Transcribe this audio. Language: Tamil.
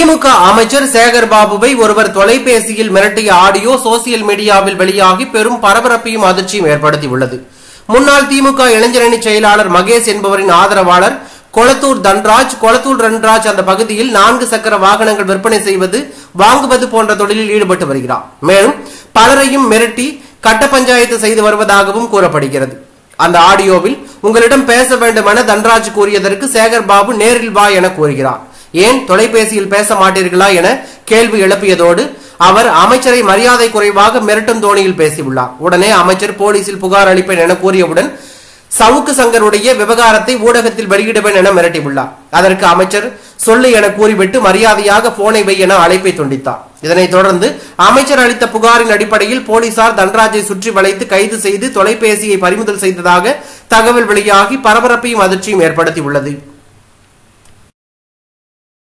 திமுக அமைச்சர் சேகர் பாபுவை ஒருவர் தொலைபேசியில் மிரட்டிய ஆடியோ சோசியல் மீடியாவில் வெளியாகி பெரும் பரபரப்பையும் அதிர்ச்சியும் ஏற்படுத்தியுள்ளது. முன்னாள் திமுக இளைஞரணி செயலாளர் மகேஷ் என்பவரின் ஆதரவாளர் கொளத்தூர் தன்ராஜ் அந்த பகுதியில் 4 சக்கர வாகனங்கள் விற்பனை செய்வது வாங்குவது போன்ற தொழிலில் ஈடுபட்டு வருகிறார். மேலும் பலரையும் மிரட்டி கட்ட பஞ்சாயத்து செய்து வருவதாகவும் கூறப்படுகிறது. அந்த ஆடியோவில் உங்களிடம் பேச வேண்டும் என தன்ராஜ் கூறியதற்கு சேகர் பாபு நேரில் வா என கூறுகிறார். ஏன் தொலைபேசியில் பேச மாட்டீர்களா என கேள்வி எழுப்பியதோடு அவர் அமைச்சரை மரியாதை குறைவாக மிரட்டும் தோணியில் பேசியுள்ளார். உடனே அமைச்சர் போலீசில் புகார் அளிப்பேன் என கூறியவுடன் சவுக்கு சங்கருடைய விவகாரத்தை ஊடகத்தில் வெளியிடுவேன் என மிரட்டியுள்ளார். அதற்கு அமைச்சர் சொல்லு என கூறிவிட்டு மரியாதையாக போனை வை என அழைப்பை துண்டித்தார். இதனைத் தொடர்ந்து அமைச்சர் அளித்த புகாரின் அடிப்படையில் போலீசார் தன்ராஜை சுற்றி வளைத்து கைது செய்து தொலைபேசியை பறிமுதல் செய்ததாக தகவல் வெளியாகி பரபரப்பையும் அதிர்ச்சியும் ஏற்படுத்தியுள்ளது.